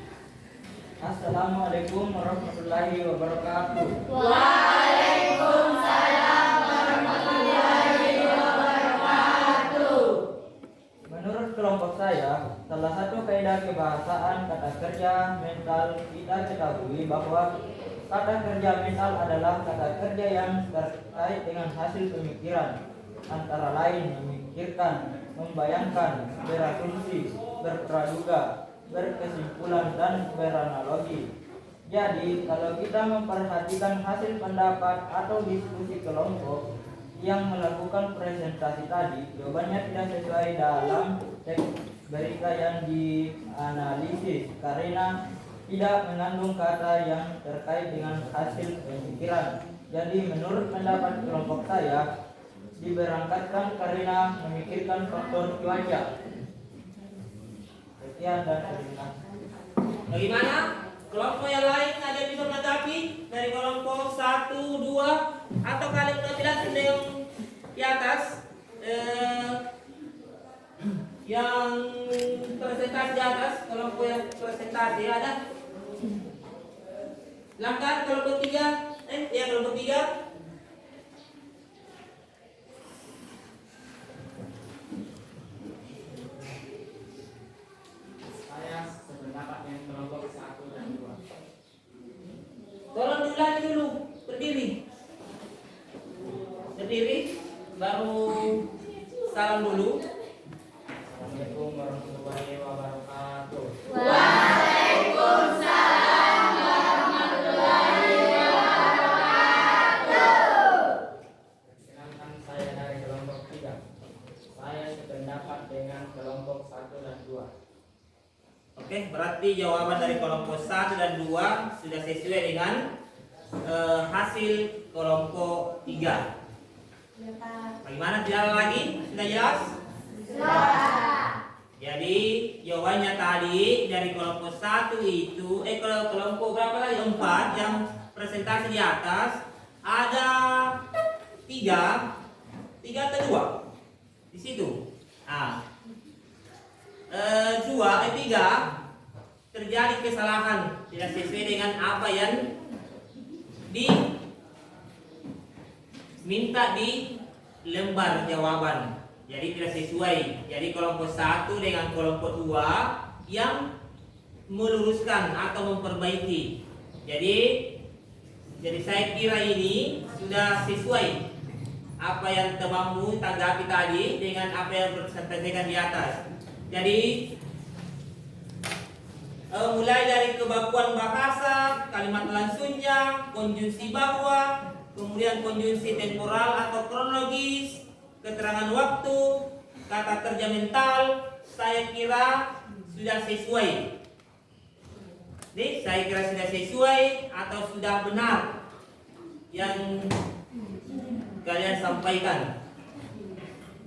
Assalamualaikum warahmatullahi wabarakatuh. Waalaikumsalam warahmatullahi wabarakatuh. Menurut kelompok saya, salah satu kaidah kebahasaan kata kerja mental kita ketahui bahwa kata kerja mental adalah kata kerja yang terkait dengan hasil pemikiran, antara lain memikirkan, membayangkan, berasumsi, berpraduga, berkesimpulan, dan beranalogi. Jadi, kalau kita memperhatikan hasil pendapat atau diskusi kelompok yang melakukan presentasi tadi, jawabannya tidak sesuai dalam teks berita yang dianalisis karena tidak mengandung kata yang terkait dengan hasil pemikiran. Jadi menurut pendapat kelompok saya, diberangkatkan karena memikirkan faktor cuaca. Sekian dan terima kasih. Bagaimana kelompok yang lain? Ada yang bisa menanggapi dari kelompok 1, 2, atau kalian sudah jelaskan yang di atas yang presentasi di atas, kelompok yang presentasi ada? Silakan kelompok 3. Kelompok 3. Saya sependapat dengan kelompok 1 dan 2. Tolong diulangi dulu, berdiri. Berdiri, baru salam dulu. Assalamualaikum warahmatullahi wabarakatuh. Waalaikumsalam warahmatullahi wabarakatuh. Perkenalkan, saya dari kelompok 3. Saya sependapat dengan kelompok 1 dan 2. Oke, berarti jawaban dari kelompok 1 dan 2 sudah sesuai dengan hasil kelompok 3. Ya, Pak. Bagaimana, tidak ada lagi? Sudah jelas? Jadi jawabannya tadi dari kelompok 1 itu kelompok berapa lagi? 4 yang presentasi di atas ada 3 atau 2 di situ. 3 terjadi kesalahan tidak sesuai dengan apa yang diminta di lembar jawaban. Jadi tidak sesuai. Jadi kelompok 1 dengan kelompok 2 yang meluruskan atau memperbaiki. Jadi saya kira ini sudah sesuai apa yang temanmu tanggapi tadi dengan apa yang disampaikan di atas. Jadi mulai dari kebakuan bahasa, kalimat langsungnya, konjungsi bahwa, kemudian konjungsi temporal atau kronologis, keterangan waktu, kata kerja mental, saya kira sudah sesuai. Nih, saya kira sudah sesuai atau sudah benar yang kalian sampaikan.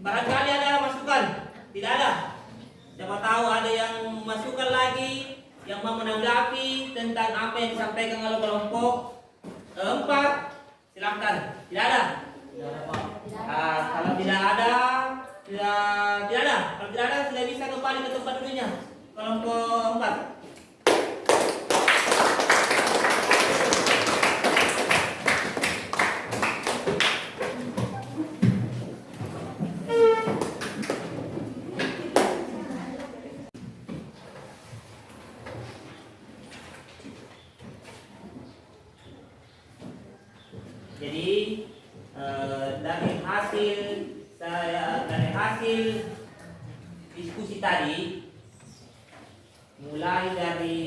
Barangkali ada masukan? Tidak ada. Siapa tahu ada yang masukkan lagi yang mau menanggapi tentang apa yang disampaikan oleh kelompok 4. Silakan. Tidak ada. Kalau tidak ada, tidak ada. Kalau tidak ada, sudah bisa kembali ke tempat duduknya. Kelompok 4. Jadi dari hasil diskusi tadi, mulai dari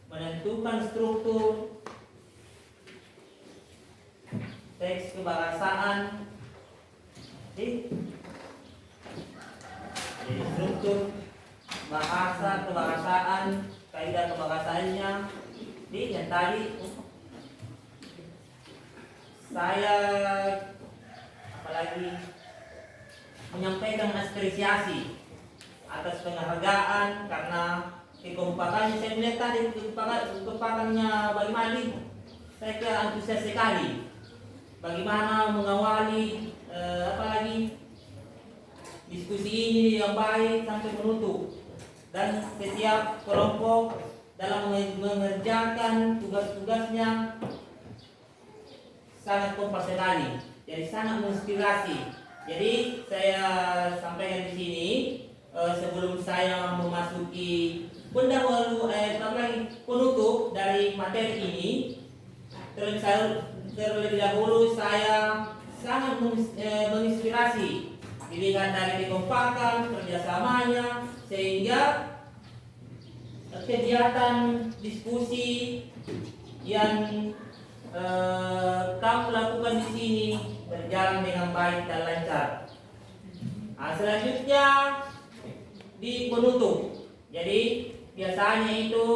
menentukan struktur teks kebahasaan, jadi struktur bahasa kebahasaan, kaidah kebahasaannya, yang tadi saya apalagi menyampaikan apresiasi atas penghargaan karena kekompakannya. Saya melihat tadi kekompakannya bagaimana, saya kira antusias sekali bagaimana mengawali apalagi diskusi ini yang baik sampai menutup, dan setiap kelompok dalam mengerjakan tugas-tugasnya sangat kompak sekali, jadi sangat menginspirasi. Jadi saya sampaikan di sini sebelum saya memasuki penutup dari materi ini, terlebih dahulu saya sangat menginspirasi dilihat dari kekompakan kerjasamanya, sehingga kegiatan diskusi yang kamu lakukan di sini berjalan dengan baik dan lancar. Selanjutnya di penutup. Jadi biasanya itu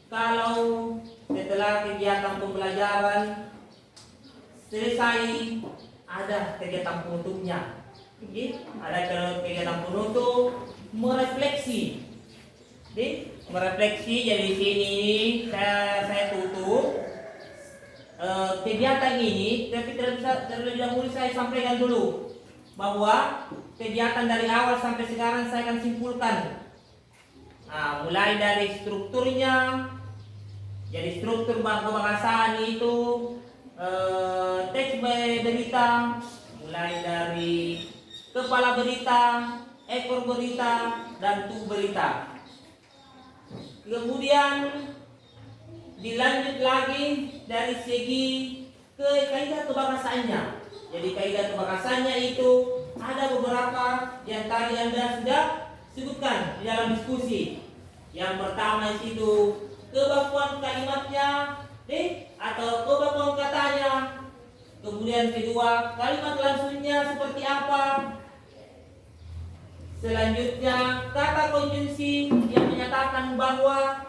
kalau setelah kegiatan pembelajaran selesai ada kegiatan penutupnya. Ada kegiatan penutup merefleksi. Jadi di sini saya tutup kegiatan ini, tapi terlebih dahulu saya sampaikan dulu bahwa kegiatan dari awal sampai sekarang saya akan simpulkan. Mulai dari strukturnya, jadi struktur kebahasaan itu teks berita, mulai dari kepala berita, ekor berita, dan tubuh berita. Kemudian dilanjut lagi dari segi kaidah kebahasaannya. Jadi kaidah kebahasaannya itu ada beberapa yang tadi Anda sudah sebutkan di dalam diskusi. Yang pertama itu kebakuan kalimatnya, atau kebakuan katanya. Kemudian kedua, kalimat langsungnya seperti apa. Selanjutnya kata konjungsi yang menyatakan bahwa.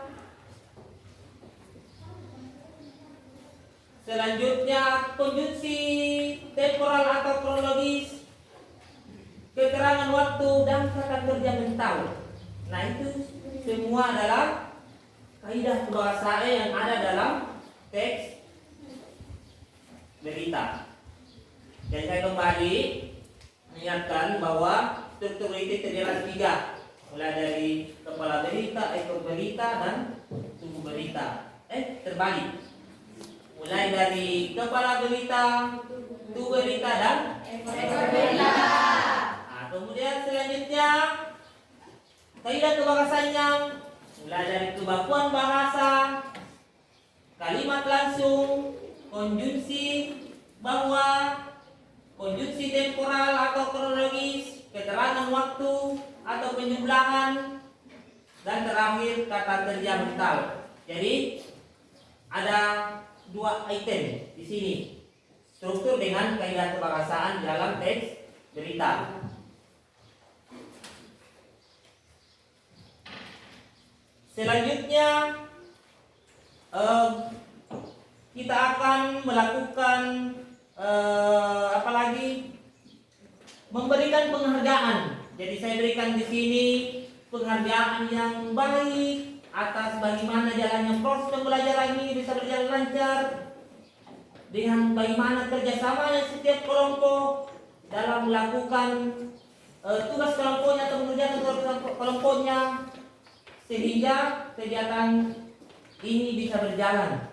Selanjutnya konjungsi temporal atau kronologis, keterangan waktu, dan kata kerja mental. Nah, itu semua adalah kaidah kebahasaan yang ada dalam teks berita. Dan saya kembali mengingatkan bahwa struktur berita terdiri atas 3, mulai dari kepala berita, ekor berita, dan tubuh berita. Terbalik. Mulai dari kepala berita, tubuh berita, dan ekor berita. Nah, kemudian selanjutnya kaidah kebahasanya mulai dari kebakuan bahasa, kalimat langsung, konjungsi bahwa, konjungsi temporal atau kronologis, keterangan waktu atau penjumlahan, dan terakhir kata kerja mental. Jadi ada 2 item di sini. Struktur dengan kaidah kebahasaan dalam teks berita. Selanjutnya kita akan melakukan memberikan penghargaan. Jadi saya berikan di sini penghargaan yang baik atas bagaimana jalannya proses pembelajaran ini bisa berjalan lancar, dengan bagaimana kerjasamanya setiap kelompok dalam melakukan tugas kelompoknya atau mengerjakan tugas kelompoknya, sehingga kegiatan ini bisa berjalan.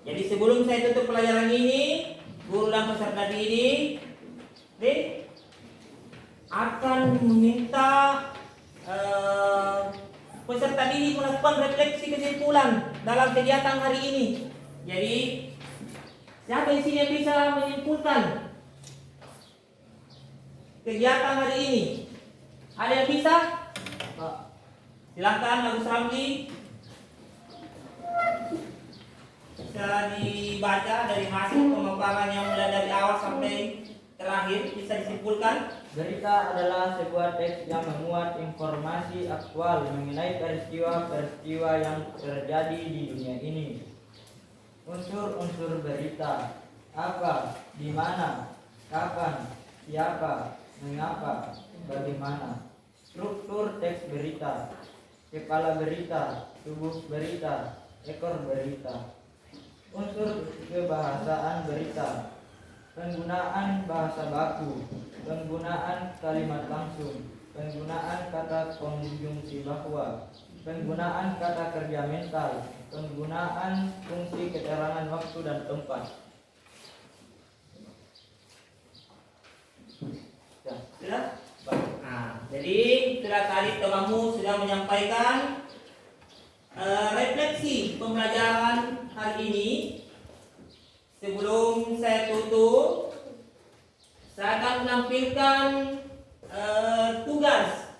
Jadi sebelum saya tutup pelajaran ini, guru dan peserta didik akan meminta peserta didik melakukan refleksi kesimpulan dalam kegiatan hari ini. Jadi siapa di sini yang bisa menyimpulkan kegiatan hari ini? Ada yang bisa? Silakan Agus Ramli. Bisa dibaca dari hasil pemaparan yang mulai dari awal sampai terakhir, bisa disimpulkan. Berita adalah sebuah teks yang memuat informasi aktual mengenai peristiwa-peristiwa yang terjadi di dunia ini. Unsur-unsur berita: apa, di mana, kapan, siapa, mengapa, bagaimana. Struktur teks berita: kepala berita, tubuh berita, ekor berita. Unsur kebahasaan berita: penggunaan bahasa baku, penggunaan kalimat langsung, penggunaan kata konjungsi bahwa, penggunaan kata kerja mental, penggunaan fungsi keterangan waktu dan tempat. Sudah? Nah, jadi sudah tadi temanmu sudah menyampaikan refleksi pembelajaran hari ini. Sebelum saya tutup, saya akan menampilkan tugas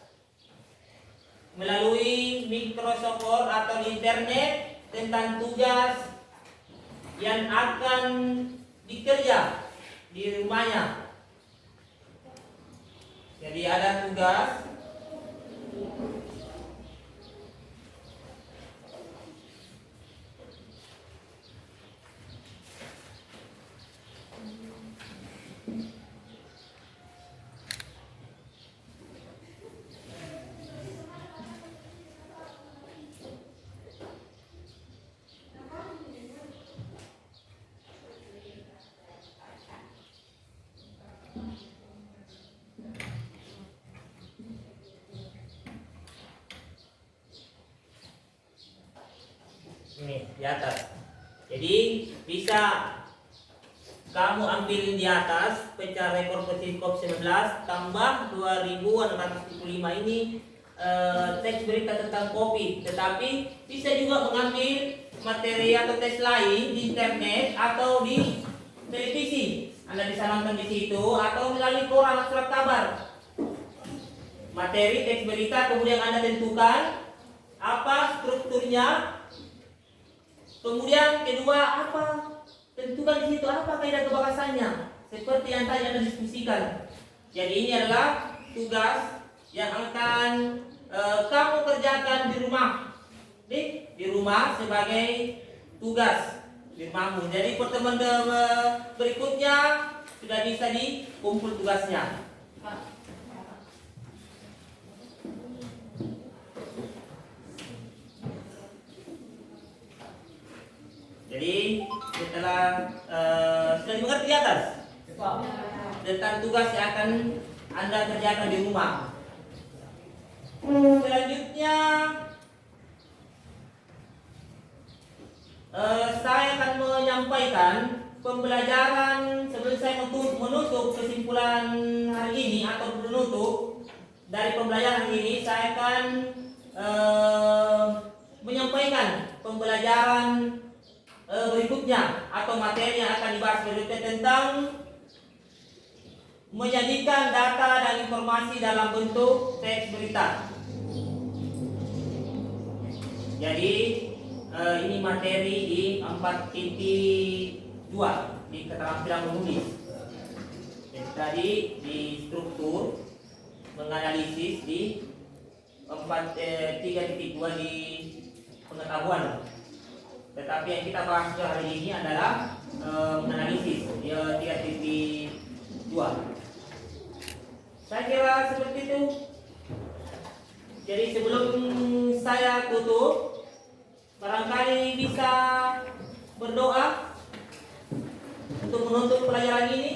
melalui Microsoft Word atau di internet tentang tugas yang akan dikerja di rumahnya. Jadi ada tugas ini di atas. Jadi bisa kamu ambilin di atas pecah rekor Persikop 19 tambah 2675 ini teks berita tentang kopi. Tetapi bisa juga mengambil materi atau tes lain di internet atau di televisi. Anda bisa nonton di situ atau melalui koran surat kabar. Materi teks berita kemudian Anda tentukan apa strukturnya. Kemudian kedua, apa? Tentukan di situ apa kaidah kebahasannya, seperti yang tadi Anda diskusikan. Jadi ini adalah tugas yang akan kamu kerjakan di rumah. Di rumah sebagai tugas di rumahmu. Jadi pertemuan berikutnya sudah bisa dikumpul tugasnya. Jadi kita adalah sudah mengerti di atas tentang tugas yang akan Anda kerjakan di rumah. Selanjutnya saya akan menyampaikan pembelajaran sebelum saya menutup kesimpulan hari ini atau menutup dari pembelajaran hari ini. Saya akan menyampaikan pembelajaran berikutnya atau materi yang akan dibahas berikutnya tentang menyajikan data dan informasi dalam bentuk teks berita. Jadi ini materi di 4.2 di keterampilan menulis. Jadi tadi di struktur menganalisis di 3.2 di pengetahuan. Tetapi yang kita bahas hari ini adalah menganalisis di 3.2. Saya kira seperti itu. Jadi sebelum saya tutup, barangkali bisa berdoa untuk menutup pelajaran ini.